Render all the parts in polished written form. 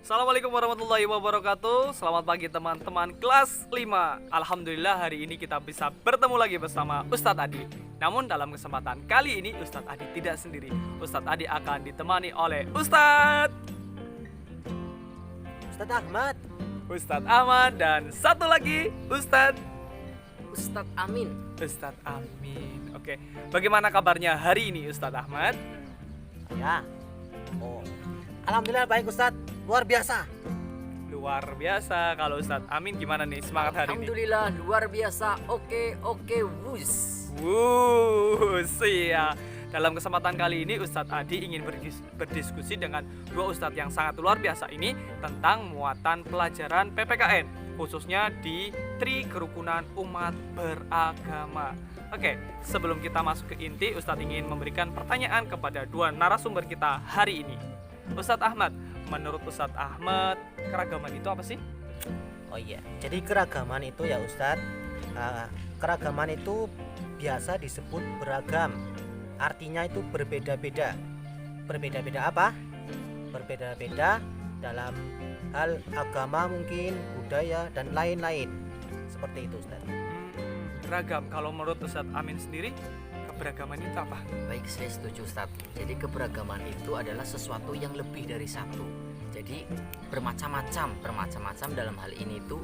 Assalamualaikum warahmatullahi wabarakatuh. Selamat pagi teman-teman kelas 5. Alhamdulillah hari ini kita bisa bertemu lagi bersama Ustadz Adi. Namun dalam kesempatan kali ini Ustadz Adi tidak sendiri. Ustadz Adi akan ditemani oleh Ustadz Ahmad. Ustadz Ahmad dan satu lagi Ustadz Amin. Ustadz Amin. Oke, bagaimana kabarnya hari ini Ustadz Ahmad? Ya. Alhamdulillah baik Ustadz. Luar biasa. Luar biasa. Kalau Ustadz Amin gimana nih semangat hari ini? Alhamdulillah luar biasa. Oke, wus. Iya. Dalam kesempatan kali ini Ustadz Adi ingin berdiskusi dengan dua Ustadz yang sangat luar biasa ini tentang muatan pelajaran PPKN, khususnya di Tri Kerukunan Umat Beragama. Oke, sebelum kita masuk ke inti, Ustadz ingin memberikan pertanyaan kepada dua narasumber kita hari ini. Ustadz Ahmad, menurut Ustadz Ahmad, keragaman itu apa sih? Oh iya. Jadi keragaman itu ya Ustadz, keragaman itu biasa disebut beragam. Artinya itu berbeda-beda. Berbeda-beda apa? Berbeda-beda dalam hal agama mungkin, budaya dan lain-lain. Seperti itu Ustadz. Beragam. Kalau menurut Ustadz Amin sendiri, keberagaman itu apa? Baik, saya setuju Ustadz. Jadi keberagaman itu adalah sesuatu yang lebih dari satu. Jadi bermacam-macam dalam hal ini itu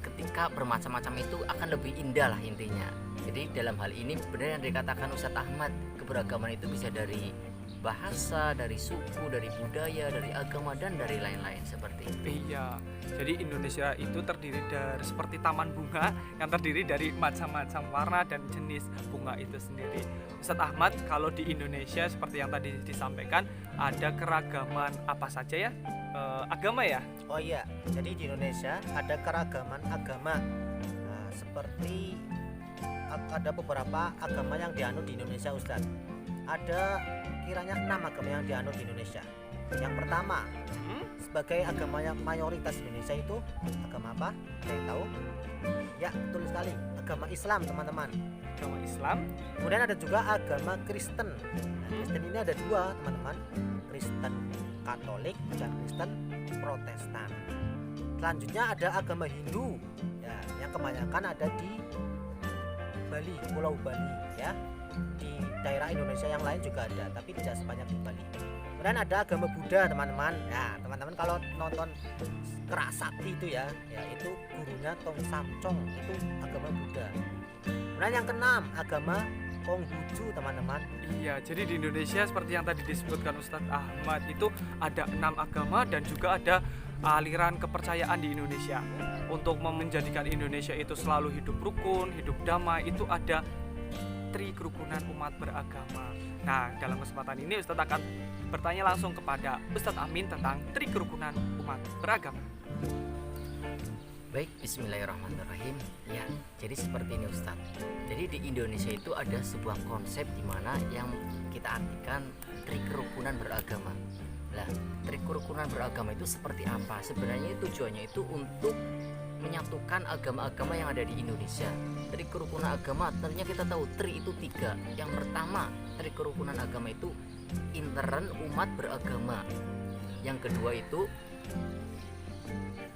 ketika bermacam-macam itu akan lebih indah lah intinya. Jadi dalam hal ini benar yang dikatakan Ustadz Ahmad, keberagaman itu bisa dari bahasa, dari suku, dari budaya, dari agama dan dari lain-lain seperti itu. Iya, jadi Indonesia itu terdiri dari seperti taman bunga yang terdiri dari macam-macam warna dan jenis bunga itu sendiri. Ustadz Ahmad, kalau di Indonesia seperti yang tadi disampaikan, ada keragaman apa saja ya? Agama ya? Oh iya, jadi di Indonesia ada keragaman agama. Seperti ada beberapa agama yang dianut di Indonesia Ustadz. Ada kiranya 6 agama yang dianut di Indonesia. Yang pertama, sebagai agama yang mayoritas di Indonesia itu agama apa? Ada yang tahu? Ya, betul sekali, agama Islam teman-teman. Agama Islam. Kemudian ada juga agama Kristen. Nah, Kristen ini ada dua teman-teman, Kristen Katolik dan Kristen Protestan. Selanjutnya ada agama Hindu, ya, yang kebanyakan ada di Bali, Pulau Bali, ya. Di daerah Indonesia yang lain juga ada, tapi tidak sebanyak di Bali. Kemudian ada agama Buddha teman-teman. Nah, teman-teman kalau nonton Kerak Sakti itu ya itu gurunya Tong Samcong, itu agama Buddha. Kemudian yang keenam agama Konghucu teman-teman. Iya, jadi di Indonesia seperti yang tadi disebutkan Ustadz Ahmad itu ada 6 agama dan juga ada aliran kepercayaan di Indonesia. Untuk menjadikan Indonesia itu selalu hidup rukun, hidup damai, itu ada Tri Kerukunan Umat Beragama. Nah, dalam kesempatan ini Ustadz akan bertanya langsung kepada Ustadz Amin tentang Tri Kerukunan Umat Beragama. Baik, bismillahirrahmanirrahim. Ya, jadi seperti ini Ustadz. Jadi di Indonesia itu ada sebuah konsep di mana yang kita artikan Tri Kerukunan Beragama. Lah, Tri Kerukunan Beragama itu seperti apa? Sebenarnya tujuannya itu untuk menyatukan agama-agama yang ada di Indonesia. Tri kerukunan agama, tentunya kita tahu Tri itu 3. Yang pertama, Tri kerukunan agama itu intern umat beragama. Yang kedua itu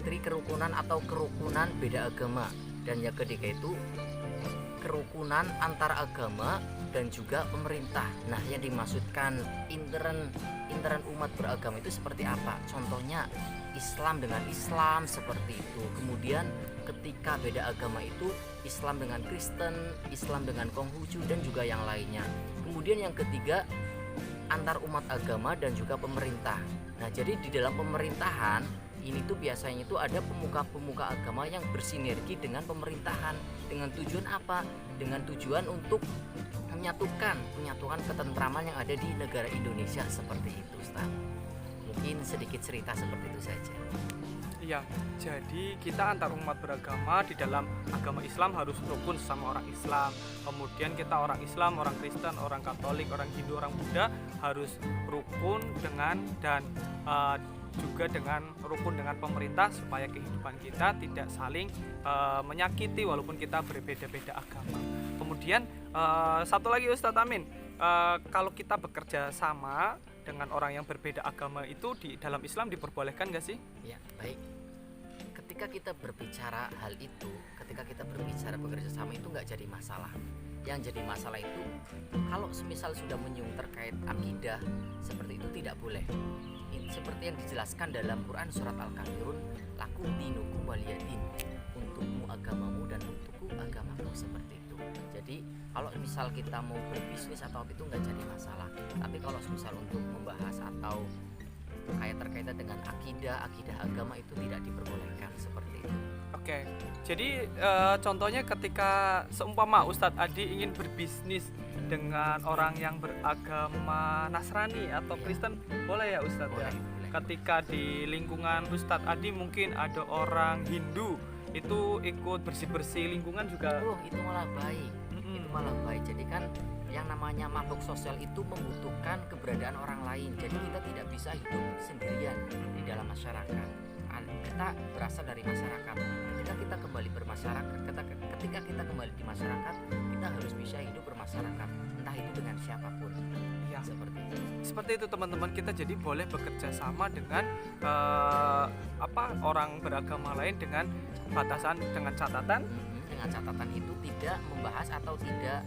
Tri kerukunan atau kerukunan beda agama. Dan yang ketiga itu kerukunan antar agama dan juga pemerintah. Nah, yang dimaksudkan intern umat beragama itu seperti apa? Contohnya Islam dengan Islam seperti itu. Kemudian ketika beda agama itu Islam dengan Kristen, Islam dengan Konghucu dan juga yang lainnya. Kemudian yang ketiga antar umat agama dan juga pemerintah. Nah, jadi di dalam pemerintahan ini tuh biasanya itu ada pemuka-pemuka agama yang bersinergi dengan pemerintahan. Dengan tujuan apa? Dengan tujuan untuk menyatukan ketentraman yang ada di negara Indonesia seperti itu, Ustaz. Mungkin sedikit cerita seperti itu saja. Iya, jadi kita antar umat beragama di dalam agama Islam harus rukun sama orang Islam. Kemudian kita orang Islam, orang Kristen, orang Katolik, orang Hindu, orang Buddha harus rukun dengan dan juga dengan rukun dengan pemerintah supaya kehidupan kita tidak saling menyakiti walaupun kita berbeda-beda agama. Kemudian satu lagi Ustadz Amin, kalau kita bekerja sama dengan orang yang berbeda agama itu di dalam Islam diperbolehkan nggak sih? Ya, baik. Ketika kita berbicara hal itu, ketika kita berbicara bekerja sama itu nggak jadi masalah. Yang jadi masalah itu kalau semisal sudah menyinggung terkait akidah, seperti itu tidak boleh. Seperti yang dijelaskan dalam Quran surat Al-Kafirun, lakum dinukum waliyadin, untukmu agamamu dan untukku agamaku, seperti itu. Jadi kalau misal kita mau berbisnis atau itu nggak jadi masalah. Tapi kalau misal untuk membahas atau kayak terkaitan dengan akidah agama itu tidak diperbolehkan, seperti itu. Oke, jadi contohnya ketika seumpama Ustadz Adi ingin berbisnis dengan orang yang beragama Nasrani atau Kristen, boleh ya Ustadz ya? Boleh. Ketika di lingkungan Ustadz Adi mungkin ada orang Hindu, itu ikut bersih-bersih lingkungan juga. Itu malah baik. Itu malah baik. Jadi kan yang namanya makhluk sosial itu membutuhkan keberadaan orang lain. Jadi kita tidak bisa hidup sendirian di dalam masyarakat. Kita berasal dari masyarakat. Ketika kita kembali bermasyarakat, ketika kita kembali di masyarakat, kita harus bisa hidup bermasyarakat, entah itu dengan siapapun. Ya, Seperti itu. seperti itu teman-teman, kita jadi boleh bekerja sama dengan orang beragama lain dengan batasan, dengan catatan. Dengan catatan itu tidak membahas atau tidak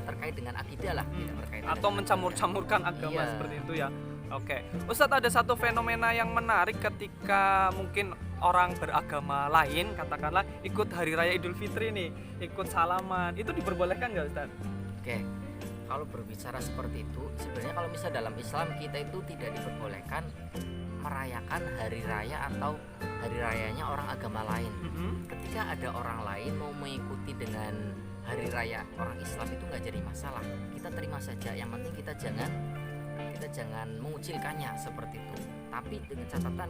terkait dengan akidah lah, tidak berkaitan Atau dengan mencampur-campurkan agama Iya. seperti itu ya. Oke, Ustadz, ada satu fenomena yang menarik ketika mungkin orang beragama lain katakanlah ikut hari raya Idul Fitri nih, ikut salaman, itu diperbolehkan nggak Ustadz? Oke, kalau berbicara seperti itu, sebenarnya kalau misal dalam Islam kita itu tidak diperbolehkan merayakan hari raya atau hari rayanya orang agama lain. Ketika ada orang lain mau mengikuti dengan hari raya orang Islam itu nggak jadi masalah, kita terima saja. Yang penting kita jangan mengucilkannya seperti itu. Tapi dengan catatan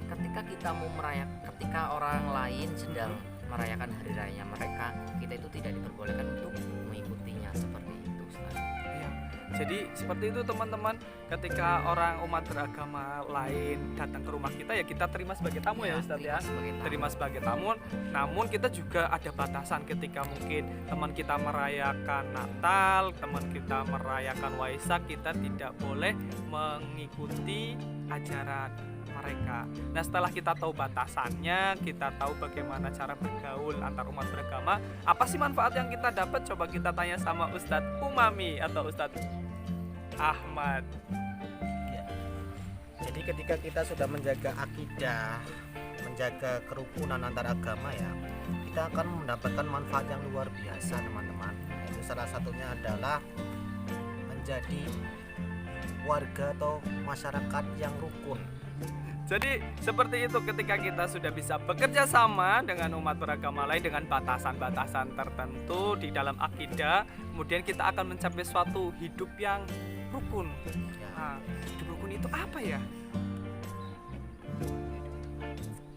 ketika orang lain sedang merayakan hari raya mereka, kita itu tidak diperbolehkan untuk mengikutinya, seperti itu, Ustaz. Ya. Jadi seperti itu teman-teman, ketika orang umat beragama lain datang ke rumah kita ya kita terima sebagai tamu ya Ustadz ya. Terima sebagai tamu. Namun kita juga ada batasan ketika mungkin teman kita merayakan Natal, teman kita merayakan Waisak, kita tidak boleh mengikuti ajaran mereka. Nah, setelah kita tahu batasannya, kita tahu bagaimana cara bergaul antar umat beragama, apa sih manfaat yang kita dapat? Coba kita tanya sama Ustadz Umami atau Ustadz Ahmad. Ya. Jadi ketika kita sudah menjaga akidah, menjaga kerukunan antar agama ya, kita akan mendapatkan manfaat yang luar biasa teman-teman. Itu salah satunya adalah menjadi warga atau masyarakat yang rukun. Jadi seperti itu, ketika kita sudah bisa bekerja sama dengan umat beragama lain dengan batasan-batasan tertentu di dalam akidah, kemudian kita akan mencapai suatu hidup yang rukun. Nah, hidup rukun itu apa ya?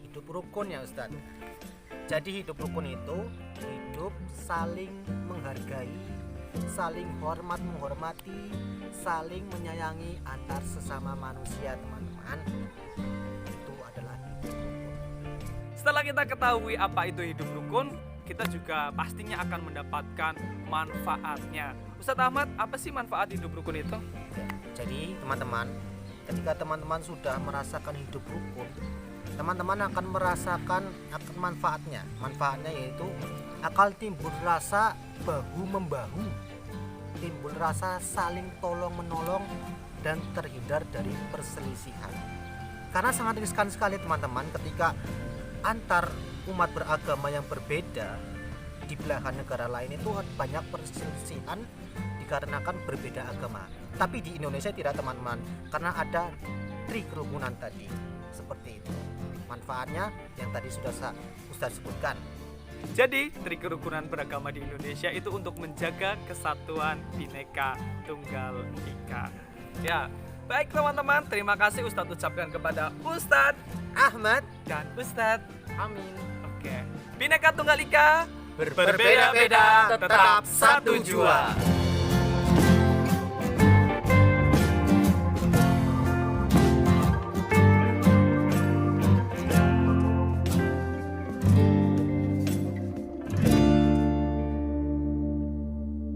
Hidup rukun ya Ustadz. Jadi hidup rukun itu hidup saling menghargai, saling menghormati, saling menyayangi antar sesama manusia teman-teman. Itu adalah hidup rukun. Setelah kita ketahui apa itu hidup rukun, kita juga pastinya akan mendapatkan manfaatnya. Ustadz Ahmad, apa sih manfaat hidup rukun itu? Jadi teman-teman, ketika teman-teman sudah merasakan hidup rukun, teman-teman akan merasakan akan manfaatnya. Manfaatnya yaitu akan timbul rasa bahu membahu, timbul rasa saling tolong menolong dan terhindar dari perselisihan. Karena sangat riskan sekali teman-teman ketika antar umat beragama yang berbeda di belahan negara lain itu banyak perselisihan dikarenakan berbeda agama. Tapi di Indonesia tidak teman-teman, karena ada tri kerukunan tadi. Seperti itu. Manfaatnya yang tadi sudah Ustaz sebutkan. Jadi, tri kerukunan beragama di Indonesia itu untuk menjaga kesatuan Bhinneka Tunggal Ika. Ya, baik teman-teman, terima kasih Ustadz ucapkan kepada Ustadz Ahmad dan Ustadz Amin. Oke. Bhinneka Tunggal Ika, berbeda-beda tetap satu jua.